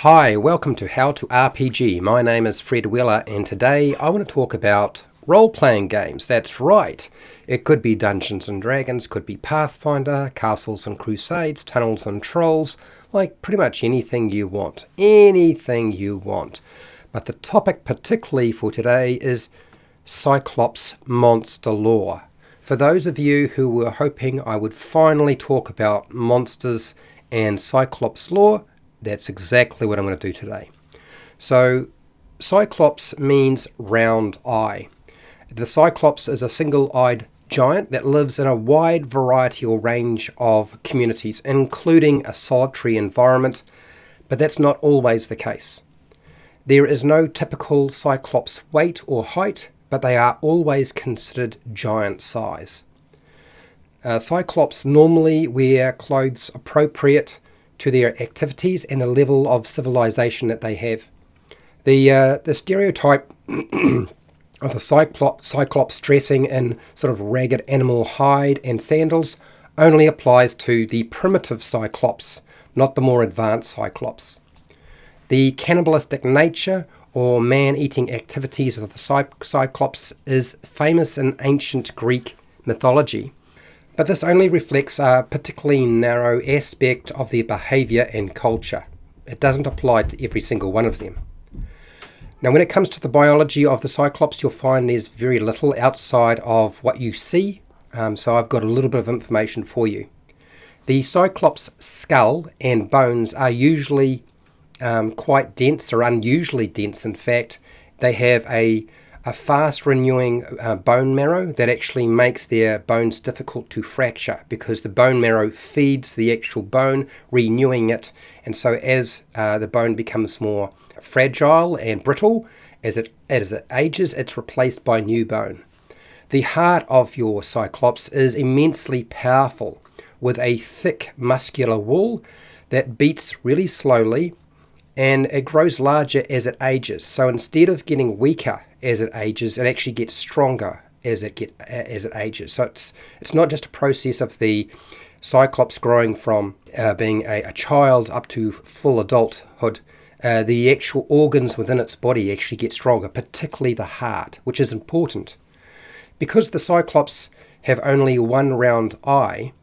Hi, welcome to How to RPG. My name is Fred Weller and today I want to talk about role-playing games. That's right. It could be Dungeons and Dragons, could be Pathfinder, Castles and Crusades, Tunnels and Trolls, like pretty much anything you want. Anything you want. But the topic particularly for today is Cyclops monster lore. For those of you who were hoping I would finally talk about monsters and Cyclops lore, that's exactly what I'm going to do today. So, Cyclops means round eye. The Cyclops is a single-eyed giant that lives in a wide variety or range of communities, including a solitary environment, but that's not always the case. There is no typical Cyclops weight or height, but they are always considered giant size. Cyclops normally wear clothes appropriate to their activities and the level of civilization that they have. The stereotype of the Cyclops dressing in sort of ragged animal hide and sandals only applies to the primitive Cyclops, not the more advanced Cyclops. The cannibalistic nature or man-eating activities of the Cyclops is famous in ancient Greek mythology, but this only reflects a particularly narrow aspect of their behaviour and culture. It doesn't apply to every single one of them. Now, when it comes to the biology of the Cyclops, you'll find there's very little outside of what you see, so I've got a little bit of information for you. The Cyclops skull and bones are usually quite dense, or unusually dense in fact. They have a fast renewing bone marrow that actually makes their bones difficult to fracture because the bone marrow feeds the actual bone, renewing it, and so as the bone becomes more fragile and brittle, as it ages, it's replaced by new bone. The heart of your Cyclops is immensely powerful with a thick muscular wall that beats really slowly, and it grows larger as it ages. So instead of getting weaker as it ages, it actually gets stronger as it ages. So it's not just a process of the Cyclops growing from being a child up to full adulthood. The actual organs within its body actually get stronger, particularly the heart, which is important. Because the Cyclops have only one round eye,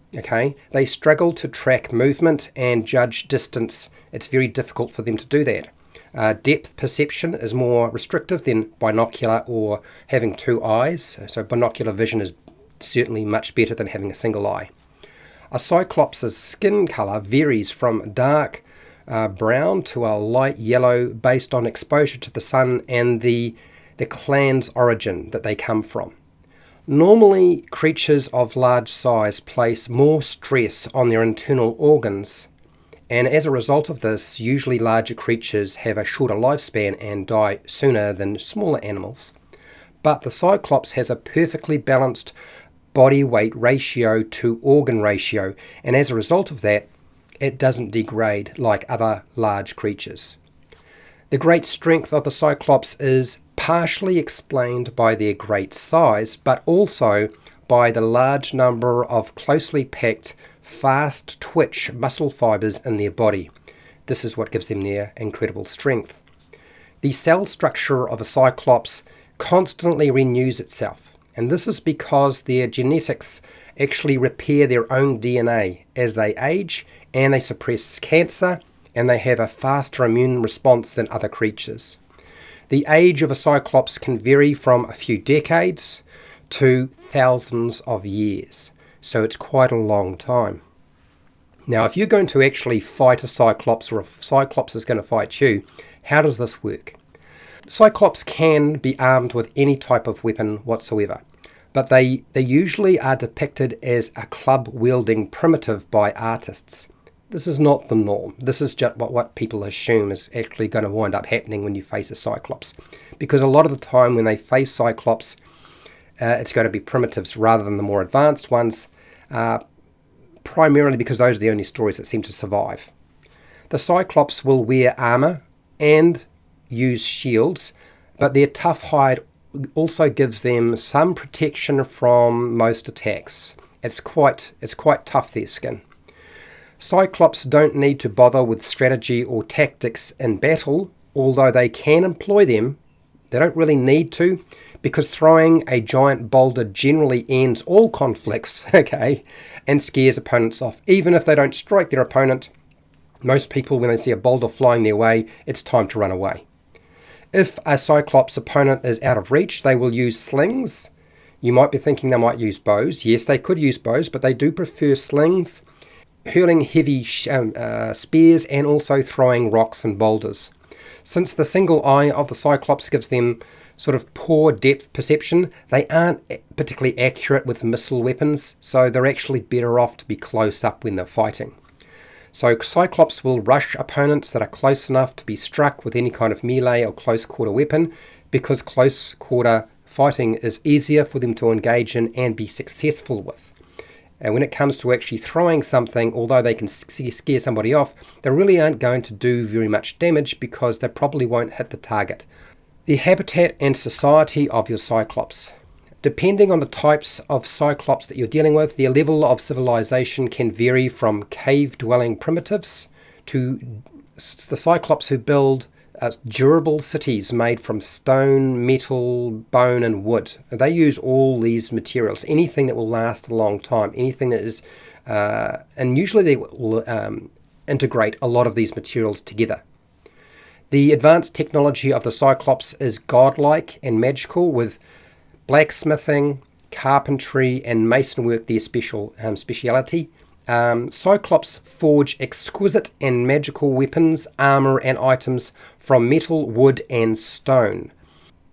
they struggle to track movement and judge distance. It's very difficult for them to do that. Depth perception is more restrictive than binocular or having two eyes. So binocular vision is certainly much better than having a single eye. A Cyclops' skin colour varies from dark brown to a light yellow based on exposure to the sun and the clan's origin that they come from. Normally, creatures of large size place more stress on their internal organs, and as a result of this, usually larger creatures have a shorter lifespan and die sooner than smaller animals. But the Cyclops has a perfectly balanced body weight ratio to organ ratio, and as a result of that, it doesn't degrade like other large creatures. The great strength of the Cyclops is partially explained by their great size, but also by the large number of closely packed, fast twitch muscle fibers in their body. This is what gives them their incredible strength. The cell structure of a Cyclops constantly renews itself, and this is because their genetics actually repair their own DNA as they age, and they suppress cancer, and they have a faster immune response than other creatures. The age of a Cyclops can vary from a few decades to thousands of years, so it's quite a long time. Now, if you're going to actually fight a Cyclops, or if Cyclops is going to fight you, how does this work? Cyclops can be armed with any type of weapon whatsoever, but they usually are depicted as a club-wielding primitive by artists. This is not the norm. This is just what people assume is actually going to wind up happening when you face a Cyclops. Because a lot of the time when they face Cyclops, it's going to be primitives rather than the more advanced ones, primarily because those are the only stories that seem to survive. The Cyclops will wear armour and use shields, but their tough hide also gives them some protection from most attacks. It's quite tough, their skin. Cyclops don't need to bother with strategy or tactics in battle, although they can employ them. They don't really need to, because throwing a giant boulder generally ends all conflicts, okay, and scares opponents off. Even if they don't strike their opponent, most people, when they see a boulder flying their way, it's time to run away. If a Cyclops opponent is out of reach, they will use slings. You might be thinking they might use bows. Yes, they could use bows, but they do prefer slings, hurling heavy spears, and also throwing rocks and boulders. Since the single eye of the Cyclops gives them sort of poor depth perception, they aren't particularly accurate with missile weapons, so they're actually better off to be close up when they're fighting. So Cyclops will rush opponents that are close enough to be struck with any kind of melee or close quarter weapon, because close quarter fighting is easier for them to engage in and be successful with. And when it comes to actually throwing something, although they can scare somebody off, they really aren't going to do very much damage because they probably won't hit the target. The habitat and society of your Cyclops. Depending on the types of Cyclops that you're dealing with, their level of civilization can vary from cave-dwelling primitives to the Cyclops who build durable cities made from stone, metal, bone, and wood. They use all these materials, anything that will last a long time, anything that is, and usually they will integrate a lot of these materials together. The advanced technology of the Cyclops is godlike and magical, with blacksmithing, carpentry, and masonwork their speciality. Cyclops forge exquisite and magical weapons, armor, and items from metal, wood, and stone.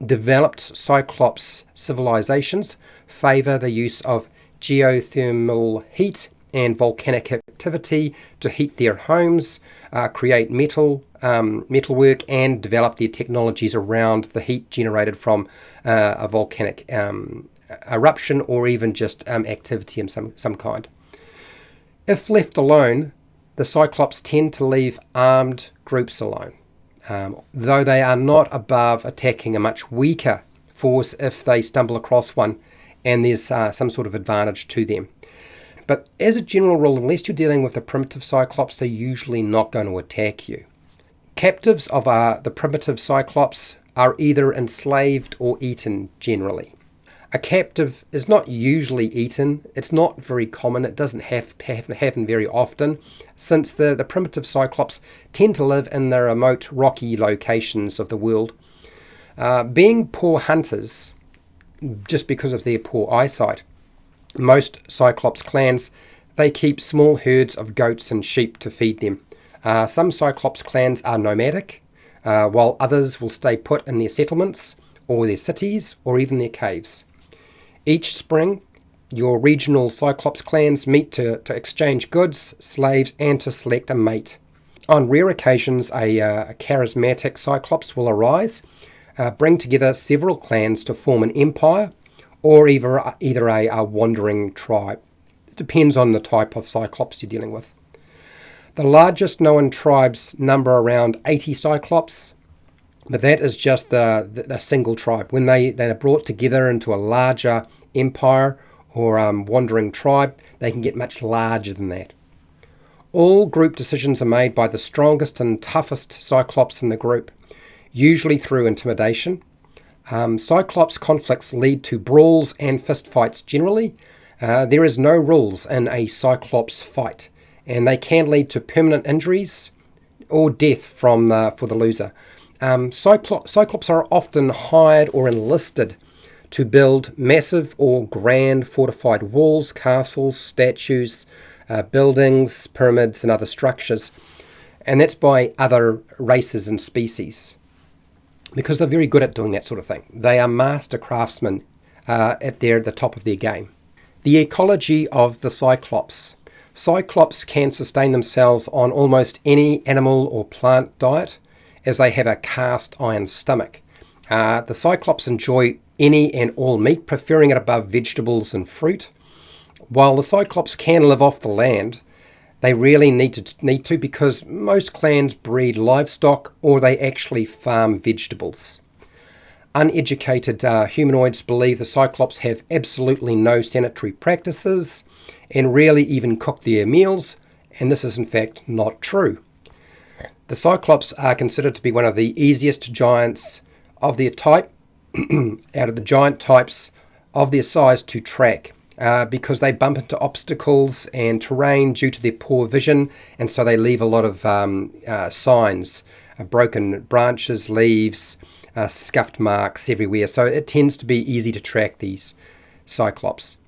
Developed Cyclops civilizations favor the use of geothermal heat and volcanic activity to heat their homes, create metalwork, and develop their technologies around the heat generated from a volcanic eruption or even just activity in some kind. If left alone, the Cyclops tend to leave armed groups alone, though they are not above attacking a much weaker force if they stumble across one and there's some sort of advantage to them. But as a general rule, unless you're dealing with a primitive Cyclops, they're usually not going to attack you. Captives of the primitive Cyclops are either enslaved or eaten generally. A captive is not usually eaten. It's not very common. It doesn't happen very often, since the primitive Cyclops tend to live in the remote rocky locations of the world. Being poor hunters, just because of their poor eyesight, most Cyclops clans, they keep small herds of goats and sheep to feed them. Some Cyclops clans are nomadic, while others will stay put in their settlements, or their cities, or even their caves. Each spring, your regional Cyclops clans meet to exchange goods, slaves, and to select a mate. On rare occasions, a charismatic Cyclops will arise, bring together several clans to form an empire, or either a wandering tribe. It depends on the type of Cyclops you're dealing with. The largest known tribes number around 80 Cyclops, but that is just the single tribe. When they are brought together into a larger empire or wandering tribe, they can get much larger than that. All group decisions are made by the strongest and toughest Cyclops in the group, usually through intimidation. Cyclops conflicts lead to brawls and fistfights generally. There is no rules in a Cyclops fight, and they can lead to permanent injuries or death for the loser. Cyclops are often hired or enlisted to build massive or grand fortified walls, castles, statues, buildings, pyramids, and other structures. And that's by other races and species, because they're very good at doing that sort of thing. They are master craftsmen at the top of their game. The ecology of the Cyclops. Cyclops can sustain themselves on almost any animal or plant diet, as they have a cast iron stomach. The Cyclops enjoy any and all meat, preferring it above vegetables and fruit. While the Cyclops can live off the land, they really need to because most clans breed livestock or they actually farm vegetables. Uneducated humanoids believe the Cyclops have absolutely no sanitary practices and rarely even cook their meals, and this is in fact not true. The Cyclops are considered to be one of the easiest giants of their type, out of the giant types of their size to track, because they bump into obstacles and terrain due to their poor vision, and so they leave a lot of signs, broken branches, leaves, scuffed marks everywhere, so it tends to be easy to track these Cyclops.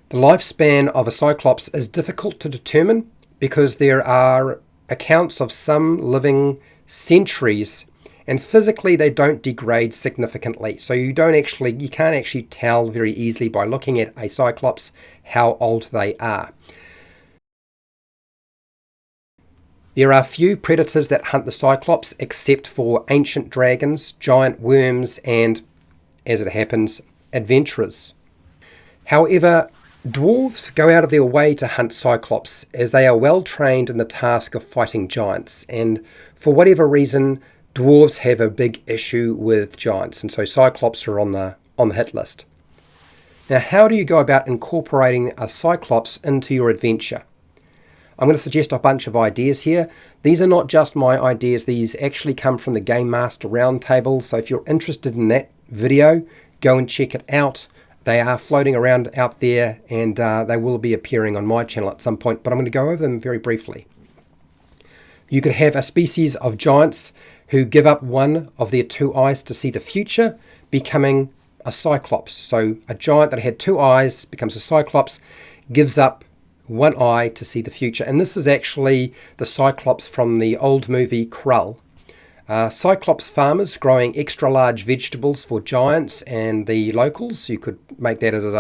The lifespan of a Cyclops is difficult to determine because there are accounts of some living centuries, and physically they don't degrade significantly, so you can't actually tell very easily by looking at a Cyclops how old they are. There are few predators that hunt the Cyclops except for ancient dragons, giant worms, and, as it happens, adventurers. However, dwarves go out of their way to hunt Cyclops as they are well trained in the task of fighting giants, and for whatever reason dwarves have a big issue with giants, and so Cyclops are on the hit list. Now, how do you go about incorporating a Cyclops into your adventure? I'm going to suggest a bunch of ideas here. These are not just my ideas, these actually come from the Game Master Roundtable, so if you're interested in that video, go and check it out. They are floating around out there, and they will be appearing on my channel at some point, but I'm going to go over them very briefly. You could have a species of giants who give up one of their two eyes to see the future, becoming a Cyclops. So a giant that had two eyes becomes a Cyclops, gives up one eye to see the future. And this is actually the Cyclops from the old movie Krull. Cyclops farmers growing extra large vegetables for giants and the locals. You could make that as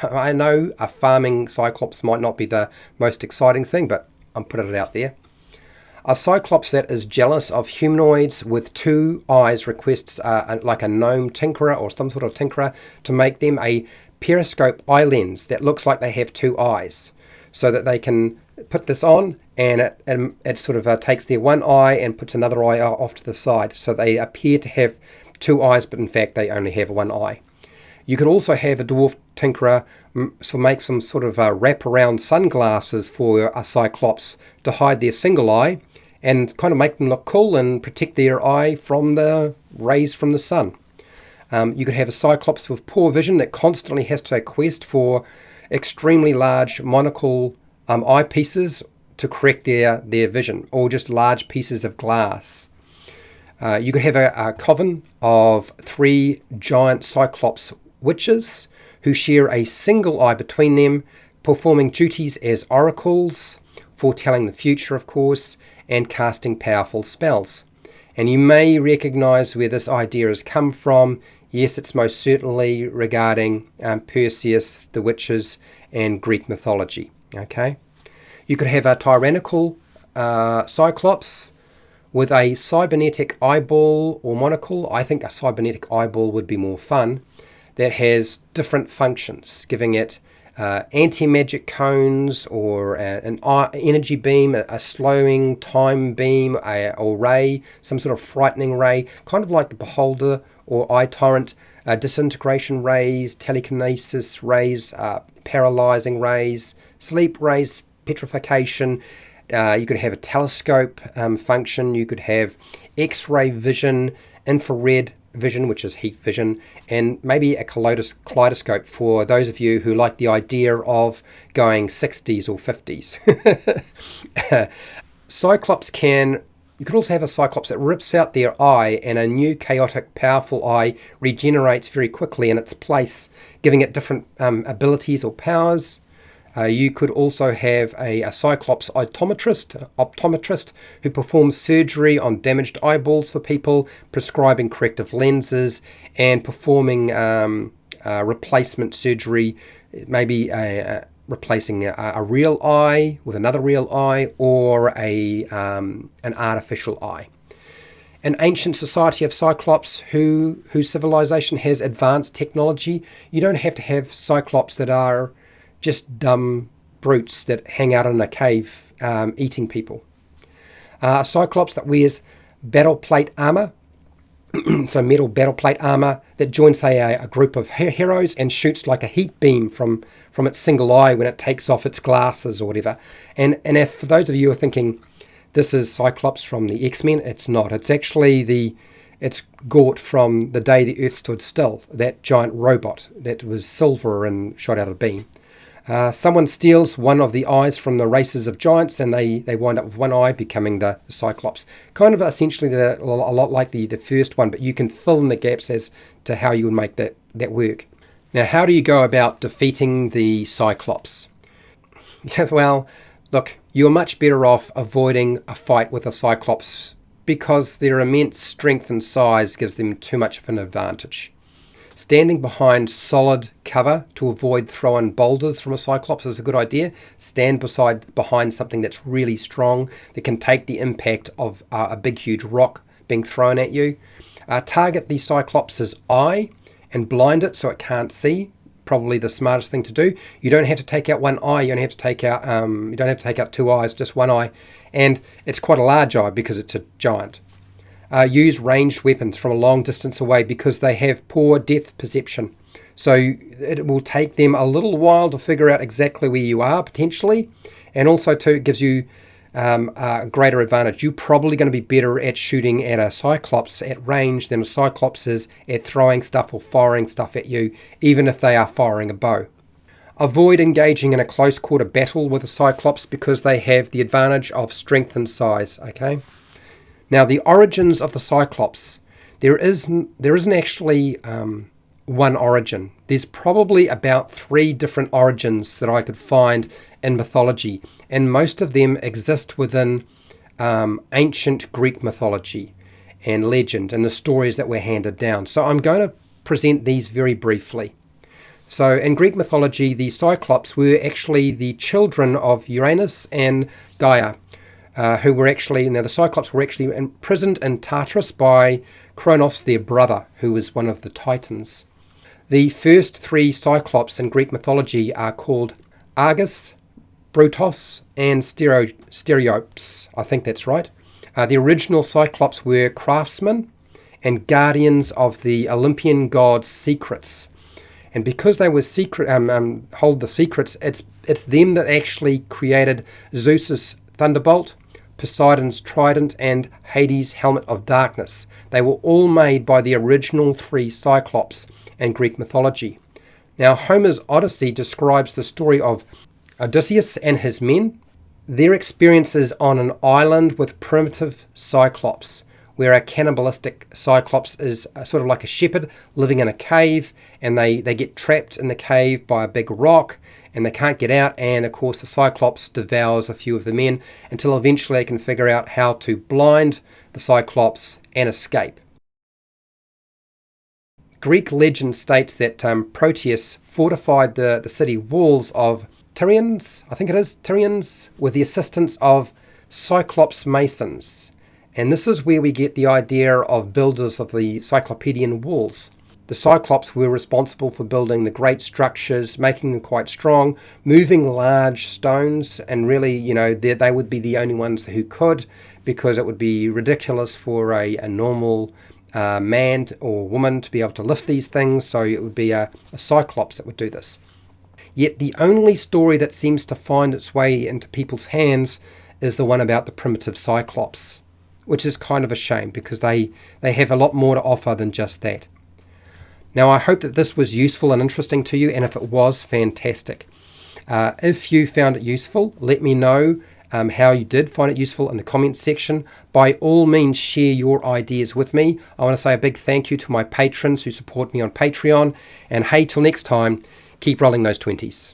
I know a farming Cyclops might not be the most exciting thing, but I'm putting it out there. A Cyclops that is jealous of humanoids with two eyes requests like a gnome tinkerer or some sort of tinkerer to make them a periscope eye lens that looks like they have two eyes, so that they can put this on and it sort of takes their one eye and puts another eye off to the side, so they appear to have two eyes, but in fact they only have one eye. You could also have a dwarf tinkerer make some sort of wrap-around sunglasses for a Cyclops to hide their single eye and kind of make them look cool and protect their eye from the rays from the sun. You could have a Cyclops with poor vision that constantly has to quest for extremely large monocle eyepieces to correct their vision, or just large pieces of glass. You could have a coven of three giant Cyclops witches who share a single eye between them, performing duties as oracles, foretelling the future, of course, and casting powerful spells. And you may recognize where this idea has come from. Yes, it's most certainly regarding Perseus, the witches, and Greek mythology. Okay, you could have a tyrannical Cyclops with a cybernetic eyeball or monocle. I think a cybernetic eyeball would be more fun. That has different functions, giving it anti-magic cones, or an energy beam, a slowing time beam, or ray, some sort of frightening ray, kind of like the Beholder or Eye Tyrant, disintegration rays, telekinesis rays, paralyzing rays, sleep rays, petrification. You could have a telescope function. You could have X-ray vision, infrared vision, which is heat vision, and maybe a kaleidoscope for those of you who like the idea of going 60s or 50s. You could also have a Cyclops that rips out their eye, and a new chaotic powerful eye regenerates very quickly in its place, giving it different abilities or powers. You could also have a Cyclops optometrist who performs surgery on damaged eyeballs for people, prescribing corrective lenses, and performing replacement surgery, maybe replacing a real eye with another real eye, or an artificial eye. An ancient society of Cyclops whose civilization has advanced technology. You don't have to have Cyclops that are just dumb brutes that hang out in a cave eating people. A Cyclops that wears battle plate armor so metal battle plate armor that joins, say, a group of heroes and shoots like a heat beam from its single eye when it takes off its glasses or whatever. And if for those of you who are thinking this is Cyclops from the X-Men, it's not. It's actually it's Gort from The Day the Earth Stood Still, that giant robot that was silver and shot out a beam. Someone steals one of the eyes from the races of giants, and they wind up with one eye, becoming the Cyclops. Kind of essentially a lot like the first one, but you can fill in the gaps as to how you would make that work. Now, how do you go about defeating the Cyclops? Yeah, well, look, you're much better off avoiding a fight with a Cyclops because their immense strength and size gives them too much of an advantage. Standing behind solid cover to avoid throwing boulders from a Cyclops is a good idea. Stand behind something that's really strong that can take the impact of a big huge rock being thrown at you. Target the Cyclops' eye and blind it so it can't see. Probably the smartest thing to do. You don't have to take out one eye. You don't have to take out two eyes, just one eye, and it's quite a large eye because it's a giant. Use ranged weapons from a long distance away because they have poor depth perception. So it will take them a little while to figure out exactly where you are potentially, and also too it gives you a greater advantage. You're probably going to be better at shooting at a Cyclops at range than a Cyclops is at throwing stuff or firing stuff at you, even if they are firing a bow. Avoid engaging in a close quarter battle with a Cyclops because they have the advantage of strength and size. Okay. Now, the origins of the Cyclops, there isn't actually one origin. There's probably about 3 different origins that I could find in mythology, and most of them exist within ancient Greek mythology and legend and the stories that were handed down. So I'm going to present these very briefly. So in Greek mythology, the Cyclops were actually the children of Uranus and Gaia, who were actually, now the Cyclops were actually imprisoned in Tartarus by Kronos, their brother, who was one of the Titans. The first 3 Cyclops in Greek mythology are called Argus, Brutos, and Stereops. I think that's right. The original Cyclops were craftsmen and guardians of the Olympian god's secrets. And because they were hold the secrets, it's them that actually created Zeus's thunderbolt, Poseidon's trident, and Hades' helmet of darkness. They were all made by the original 3 Cyclops in Greek mythology. Now, Homer's Odyssey describes the story of Odysseus and his men, their experiences on an island with primitive Cyclops, where a cannibalistic Cyclops is sort of like a shepherd living in a cave, and they get trapped in the cave by a big rock, and they can't get out, and of course the Cyclops devours a few of the men until eventually they can figure out how to blind the Cyclops and escape. Greek legend states that Proteus fortified the city walls of Tyrians, I think it is, Tyrians, with the assistance of Cyclops masons. And this is where we get the idea of builders of the Cyclopedian walls. The Cyclops were responsible for building the great structures, making them quite strong, moving large stones, and really, they would be the only ones who could, because it would be ridiculous for a normal man or woman to be able to lift these things, so it would be a Cyclops that would do this. Yet the only story that seems to find its way into people's hands is the one about the primitive Cyclops, which is kind of a shame because they have a lot more to offer than just that. Now, I hope that this was useful and interesting to you, and if it was, fantastic. If you found it useful, let me know how you did find it useful in the comments section. By all means, share your ideas with me. I want to say a big thank you to my patrons who support me on Patreon, and hey, till next time, keep rolling those 20s.